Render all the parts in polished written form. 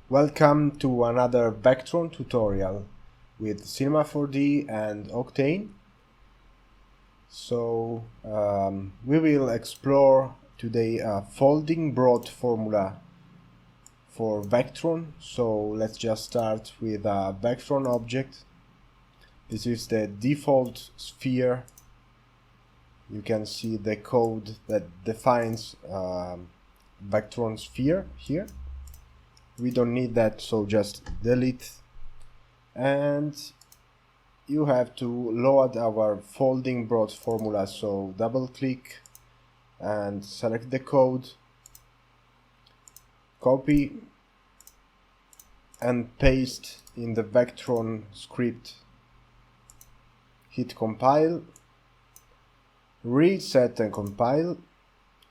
Welcome to another Vectron tutorial with Cinema 4D and Octane. So we will explore today a folding broad formula for Vectron. So let's just start with a Vectron object. This is the default sphere. You can see the code that defines Vectron sphere here. We don't need that, so just delete, and you have to load our folding broad formula. So double click and select the code, copy and paste in the Vectron script, hit compile, reset and compile,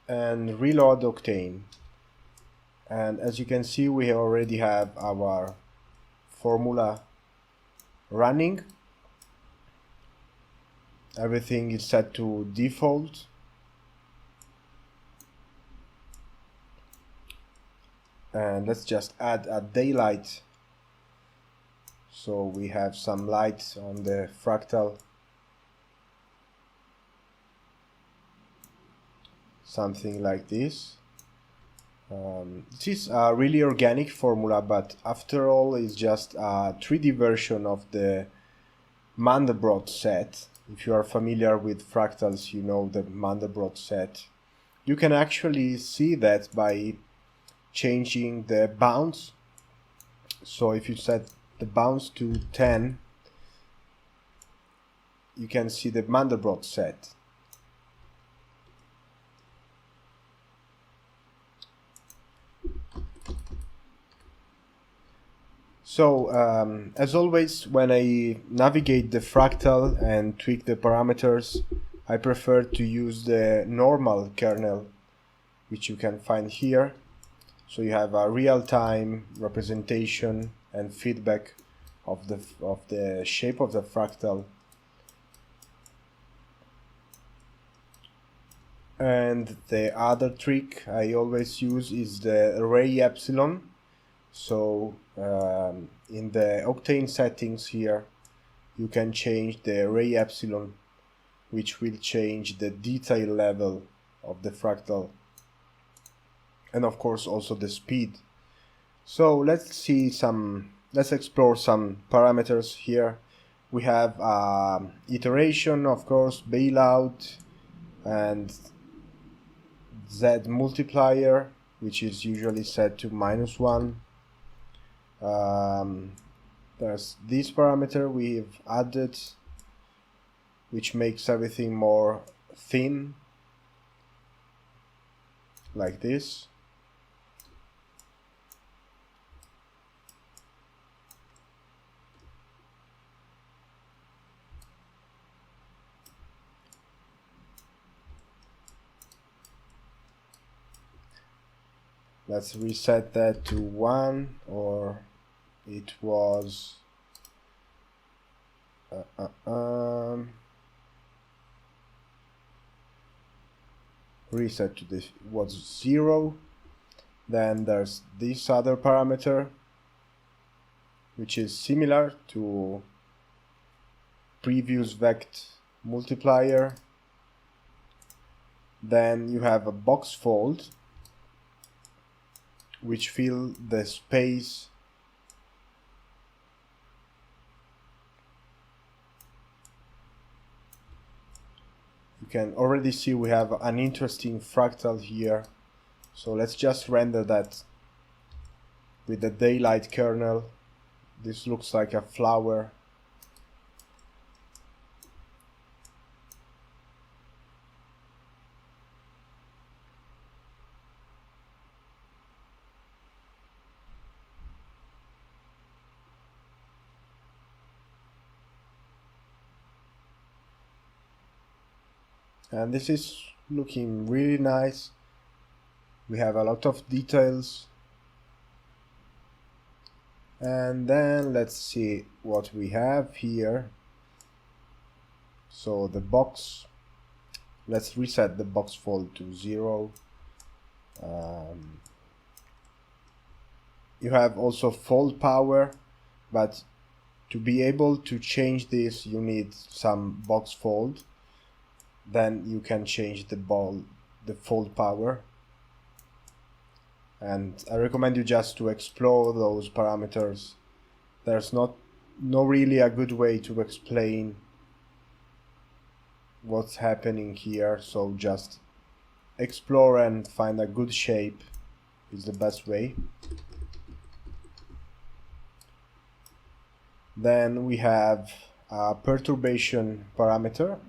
and reload Octane. And as you can see, we already have our formula running. Everything is set to default. And let's just add a daylight. So we have some light on the fractal. Something like this. This is a really organic formula, but after all, it's just a 3D version of the Mandelbrot set. If you are familiar with fractals, you know the Mandelbrot set. You can actually see that by changing the bounds. So if you set the bounds to 10, you can see the Mandelbrot set. So, as always, when I navigate the fractal and tweak the parameters, I prefer to use the normal kernel, which you can find here. So you have a real-time representation and feedback of the shape of the fractal. And the other trick I always use is the array epsilon. So in the Octane settings here, you can change the array epsilon, which will change the detail level of the fractal, and of course also the speed. So let's explore some parameters here. We have iteration, of course, bailout, and Z multiplier, which is usually set to -1. There's this parameter we've added, which makes everything more thin, like this. Let's reset that to 1, or it was reset to this was 0. Then there's this other parameter, which is similar to previous vect multiplier. Then you have a box fold, which fill the space you can already see we have an interesting fractal here. So let's just render that with the daylight kernel. This looks like a flower. And this is looking really nice. We have a lot of details. And then let's see what we have here. So the box, let's reset the box fold to 0. you have also fold power, but to be able to change this you need some box fold. Then you can change the fold power, and I recommend you just to explore those parameters. There's no really a good way to explain what's happening here, so just explore and find a good shape is the best way. Then we have a perturbation parameter.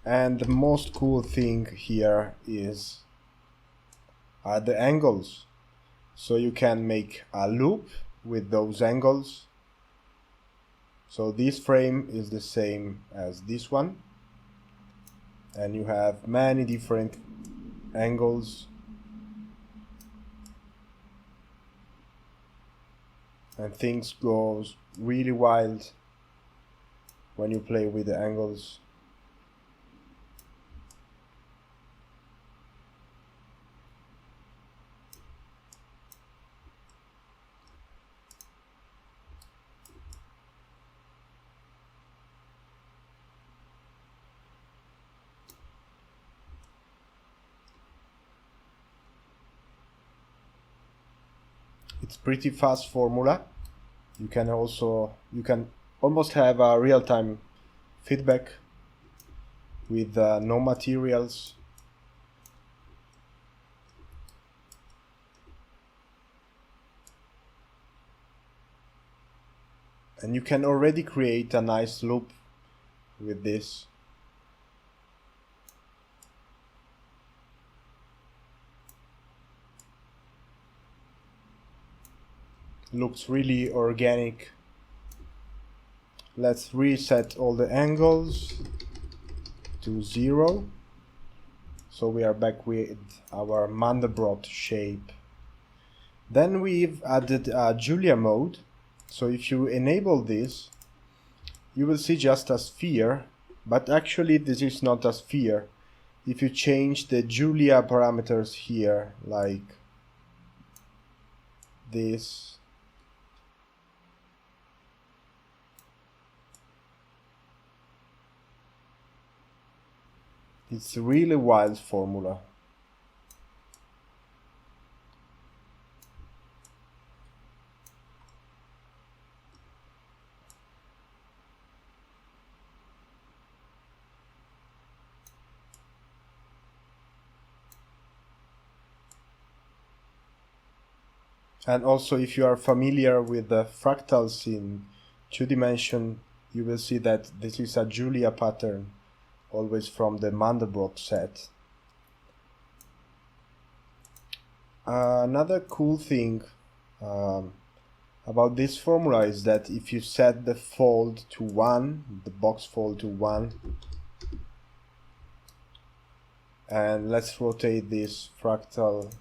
And the most cool thing here are the angles. So you can make a loop with those angles. So this frame is the same as this one, and you have many different angles, and things go really wild when you play with the angles. It's pretty fast formula. You can almost have a real-time feedback with no materials. And you can already create a nice loop with this. Looks really organic. Let's reset all the angles to 0. So we are back with our Mandelbrot shape. Then we've added a Julia mode. So if you enable this, you will see just a sphere, but actually this is not a sphere. If you change the Julia parameters here, like this, it's a really wild formula. And also, if you are familiar with the fractals in 2D, you will see that this is a Julia pattern, always from the Mandelbrot set. Another cool thing about this formula is that if you set the fold to 1, the box fold to 1, and let's rotate this fractal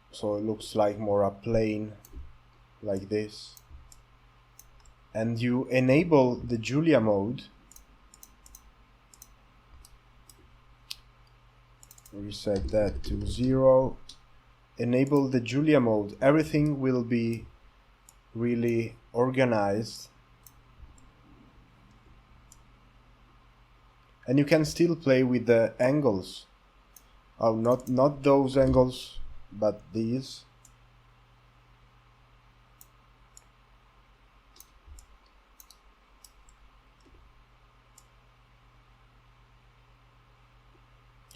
so it looks like more a plane, like this, and you enable the Julia mode, reset that to 0, enable the Julia mode, everything will be really organized, and you can still play with the angles. Oh, not those angles, but these.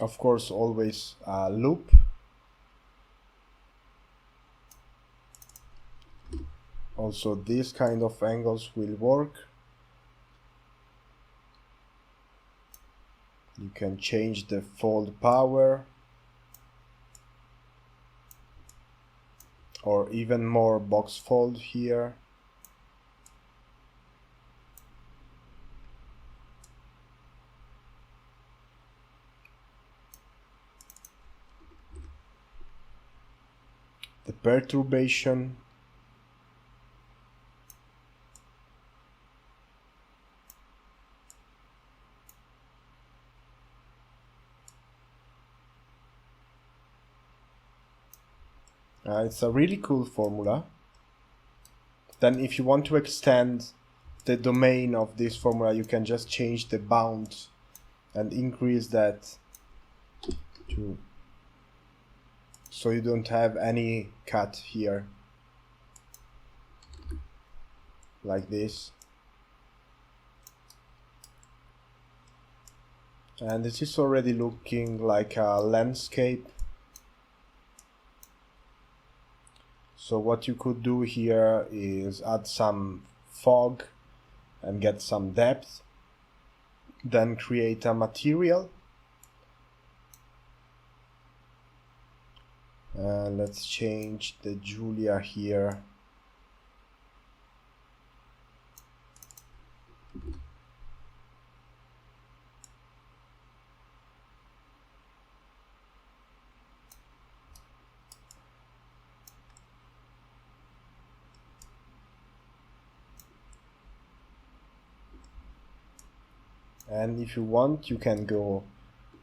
Of course, always a loop. Also, these kind of angles will work. You can change the fold power, or even more box fold here. The perturbation. It's a really cool formula. Then if you want to extend the domain of this formula, you can just change the bounds and increase that to, so you don't have any cut here, like this. And this is already looking like a landscape. So what you could do here is add some fog and get some depth, then create a material. Let's change the Julia here. And if you want, you can go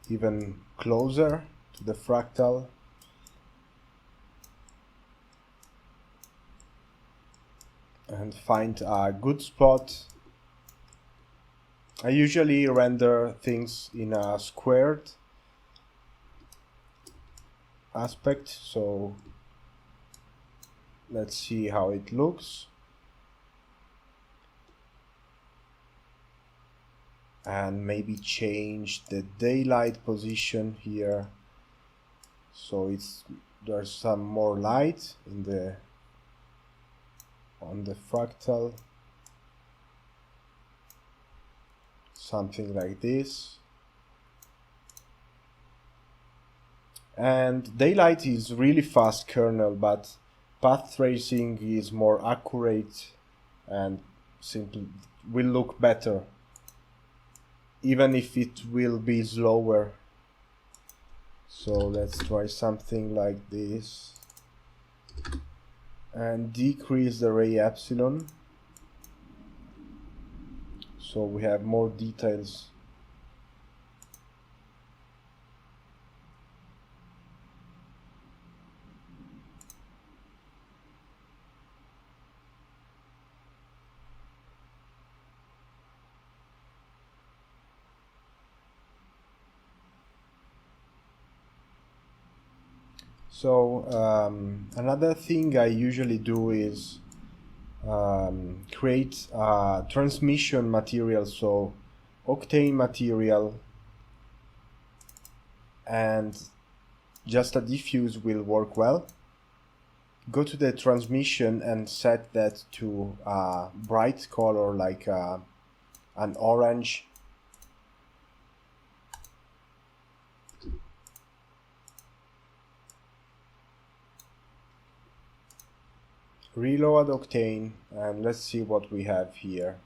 even closer to the fractal. And find a good spot. I usually render things in a squared aspect, so let's see how it looks. And maybe change the daylight position here, so there's some more light in on the fractal, something like this. And daylight is really fast kernel, but path tracing is more accurate and simply will look better, even if it will be slower. So let's try something like this and decrease the ray epsilon, so we have more details. So another thing I usually do is create a transmission material, so octane material, and just a diffuse will work well. Go to the transmission and set that to a bright color, like an orange. Reload octane, and let's see what we have here.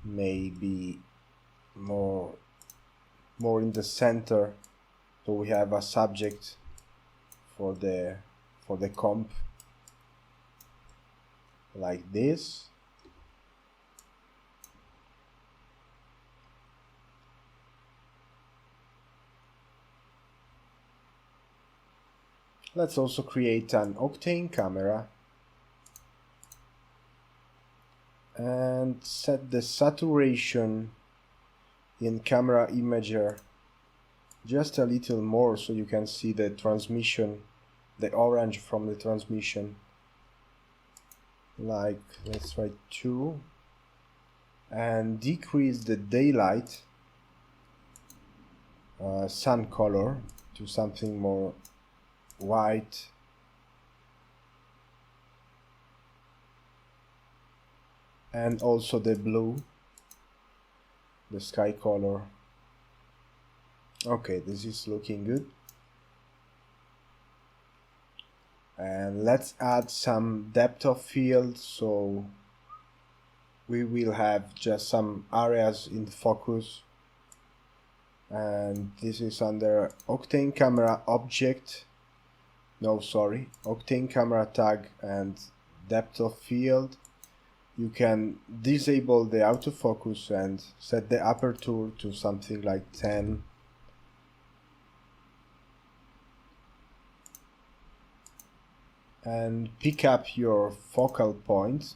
Maybe more in the center, so we have a subject for the comp, like this. Let's also create an octane camera and set the saturation in camera imager just a little more, so you can see the transmission, the orange from the transmission. Like, let's try 2, and decrease the daylight sun color to something more white, and also the blue, the sky color. Okay, this is looking good. And let's add some depth of field, so we will have just some areas in focus. And this is under octane camera object, octane camera tag and depth of field. You can disable the autofocus and set the aperture to something like 10. and pick up your focal point,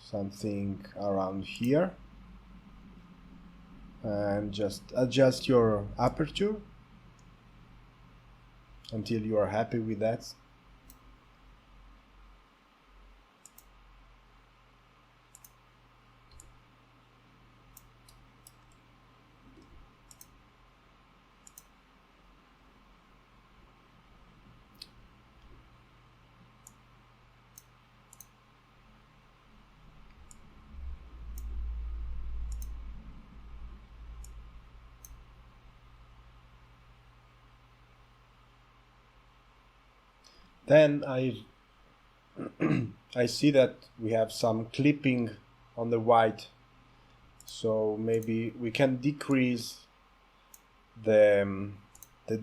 something around here, and just adjust your aperture until you are happy with that. Then I see that we have some clipping on the white, so maybe we can decrease the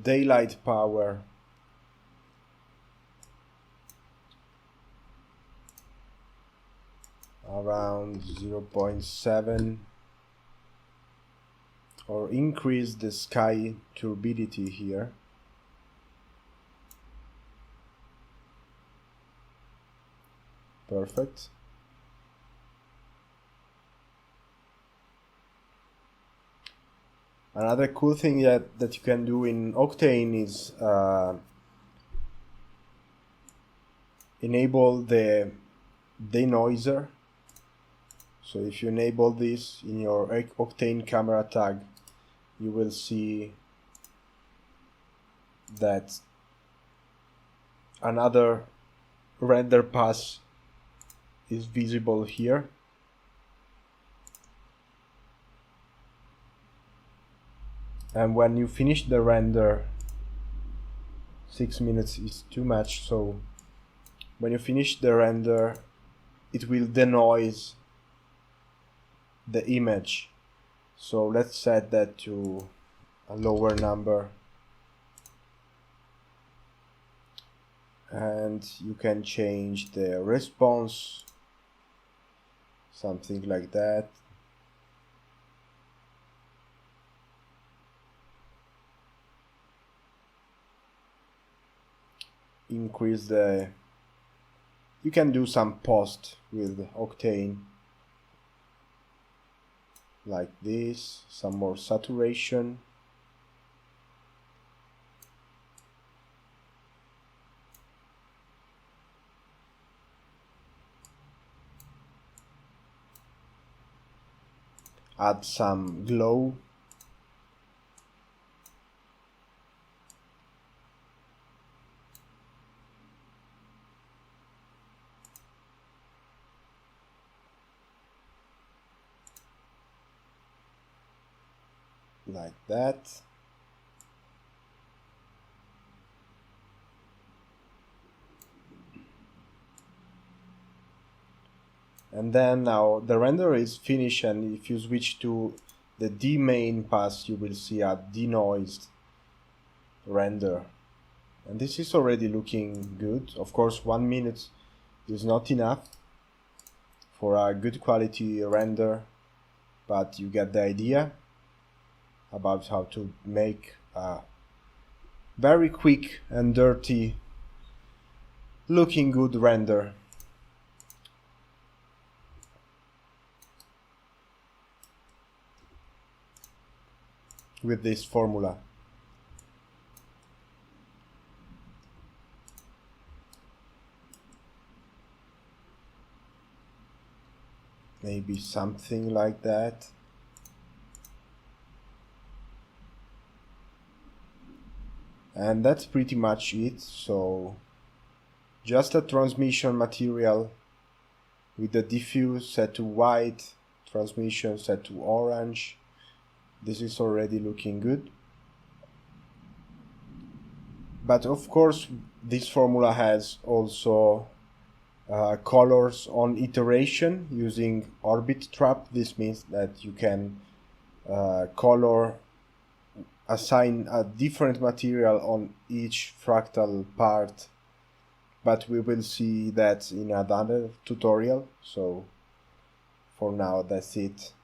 daylight power around 0.7, or increase the sky turbidity here. Perfect. Another cool thing that you can do in Octane is enable the denoiser. So if you enable this in your Octane camera tag, you will see that another render pass is visible here. And when you finish the render, 6 minutes is too much, so when you finish the render, it will denoise the image. So let's set that to a lower number, and you can change the response, something like that. Increase the, you can do some post with Octane like this, some more saturation. Add some glow. Like that. And then now the render is finished, and if you switch to the D main pass, you will see a denoised render. And this is already looking good. Of course, 1 minute is not enough for a good quality render, but you get the idea about how to make a very quick and dirty looking good render. With this formula. Maybe something like that. And that's pretty much it. So just a transmission material with the diffuse set to white, transmission set to orange. This is already looking good. But of course, this formula has also colors on iteration using orbit trap. This means that you can assign a different material on each fractal part, but we will see that in another tutorial. So for now, that's it.